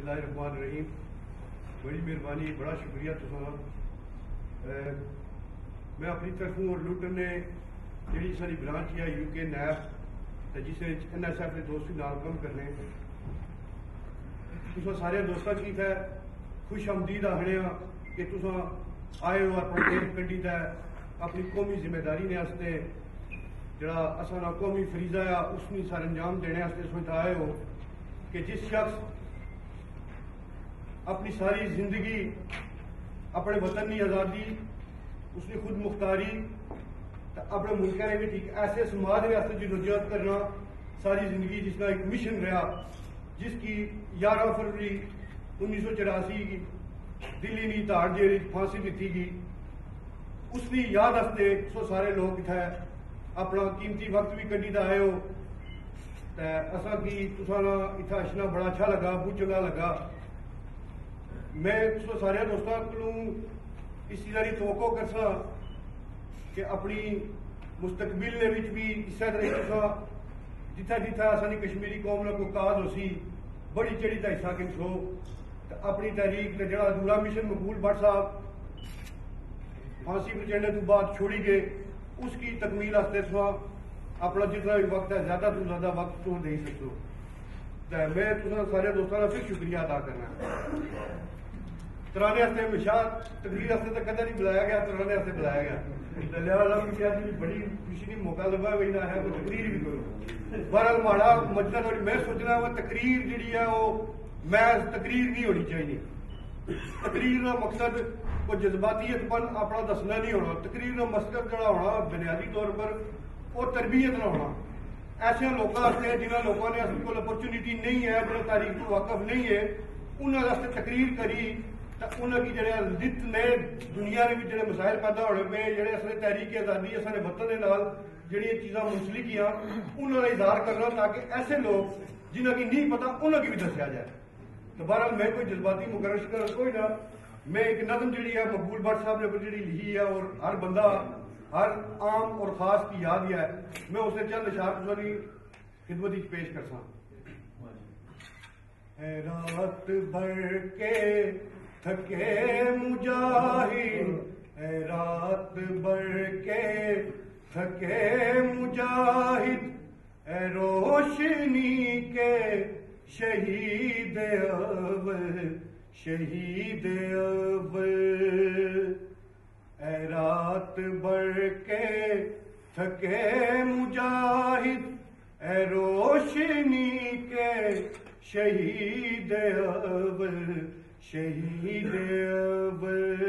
اللہ الرحمن الرحیم. بڑی مہربانی, بڑا شکریہ تساں. میں اپنی طرفوں اور لوٹن نے جہی ساری برانچ ہے یو کے نیب جس این ایس ایف کے دوست نال کم کرنے تساں سارے دوستاں کی ہے خوش آمدید آخنے کہ تساں آئے ہو اپنا دیش کڈی ہے اپنی قومی ذمہ داری نے واسطے جڑا اصل قومی فریضہ ہے اس میں سر انجام دینے واسطے سوچ آئے ہو کہ جس شخص اپنی ساری زندگی اپنے وطن کی آزادی اس نے خود مختاری اپنے ملک نے بھی ٹھیک ایسے سماج واسطے جدوجہد کرنا ساری زندگی جس کا ایک مشن رہا جس کی 11 فروری 1984 کی دلی نہیں تاڑ جیل پھانسی دیتی گئی اس کی یاد واسطے سو سارے لوگ اتنے اپنا قیمتی وقت بھی کڈی آئے ہو. اصا کی تساں اتنا اشنا بڑا اچھا لگا, بہت چنگا لگا. میں سو سارے دوستوں کو اس چیز کی توقع کرسا کہ اپنی مستقبل بھی اس طرح جتھا جتھا ساری کشمیری قوم کو کاز ہو سی بڑی چڑی کا حصہ کن سو اپنی تحریک جڑا ادھورا مشن مقبول بٹ صاحب پھانسی پہ چڑھنے تو بعد چھوڑی گئے اس کی تکمیل واسطے سوا اپنا جتنا بھی وقت ہے زیادہ تو زیادہ وقت تو دے سکو. میں تساں سارے دوستوں کا پھر شکریہ ادا کرنا. ترانے واسطے ہمیشہ تقریر واسطے تو کدے نہیں بلایا گیا, ترانے واسطے بلایا گیا. لہٰذا بڑی خوشی نہیں موقع لبا بھی نہ ہے وہ تقریر بھی کرو. بہرحال ماڑا مطلب میں سوچنا وہ تقریر جڑی ہے وہ محض تقریر نہیں ہونی چاہیے. تقریر کا مقصد کوئی جذباتیت پن اپنا دسنا نہیں ہونا. تقریر کا مقصد جڑا ہونا بنیادی طور پر وہ تربیت نہ ہونا. ایسے لوگوں واسطے جنہوں لوگوں نے اصل کو اپرچونیٹی نہیں ہے جنہیں تاریخ کو واقف نہیں ہے انہوں واسطے تقریر کری تو انہوں کی جڑے لت نئے دنیا کے جڑے مسائل پیدا ہونے پہ جڑے اصل تحریک آزادی اصل وطن کے نال جڑی چیزاں منسلک کیا انہوں کا اظہار کرنا تاکہ ایسے لوگ جنہوں کی نہیں پتا انہوں کی بھی دسیا جائے. تو بہرحال میں کوئی جذباتی مقرر شکر کوئی نہ, میں ایک نظم جڑی ہے مقبول بٹ صاحب نے جڑی لکھی ہے اور ہر بندہ ہر عام اور خاص کی یاد ہے میں اسے چند اشعار کی خدمت پیش کر سا. اے رات بھر کے تھکے مجاہد اے رات بھر کے تھکے مجاہد اے روشنی کے شہید اول شہید اول اے رات بھر کے تھکے مجاہد اے روشنی کے شہید اول شہید اول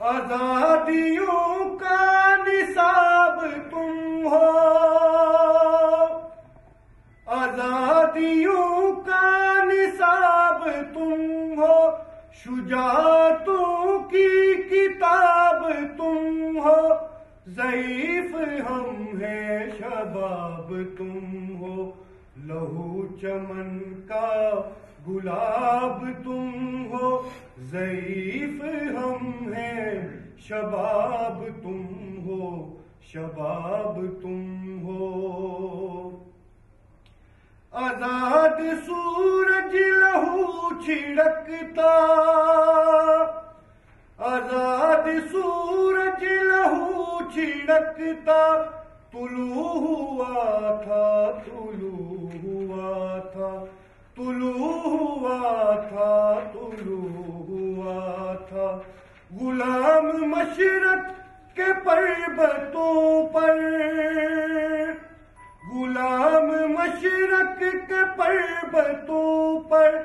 آزادیوں کا نصاب تم ہو آزادیوں کا نصاب تم ہو شجاعتوں کی کتاب تم ہو ضعیف ہم ہیں شباب تم ہو لہو چمن کا گلاب تم ہو ضعیف ہم ہیں شباب تم ہو شباب تم ہو آزاد سورج لہو چھڑکتا آزاد سورج لہو چھڑکتا طلوع ہوا تھا طلوع ہوا تھا طلوع ہوا تھا طلوع ہوا تھا غلام مشرق کے پربتوں پر غلام مشرق کے پربتوں پر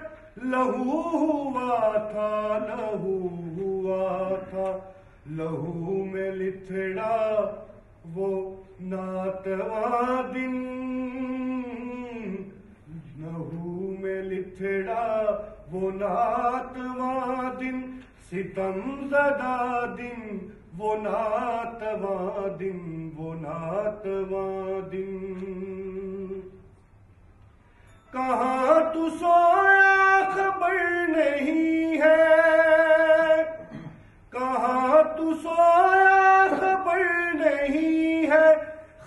لہو ہوا تھا لہو ہوا تھا لہو میں لتھڑا وہ ناتواں دن لہو میں لتھڑا وہ ناتواں دن ستم زدہ دن وہ ناتواں دن وہ ناتواں دن کہاں تو سویا خبر نہیں ہے کہاں تو سویا خبر نہیں ہے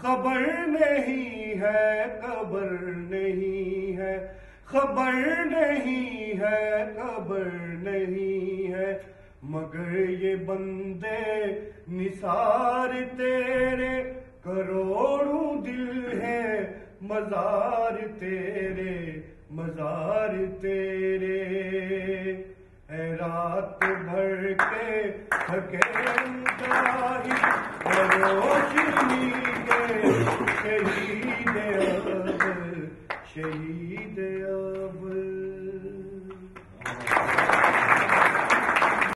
خبر نہیں ہے خبر نہیں ہے خبر نہیں ہے خبر نہیں ہے مگر یہ بندے نثار تیرے کروڑوں دل ہیں مزار تیرے مزار تیرے اے رات بھر کے تھکے مجاہد اے روشنی کے شہید اب شہید اب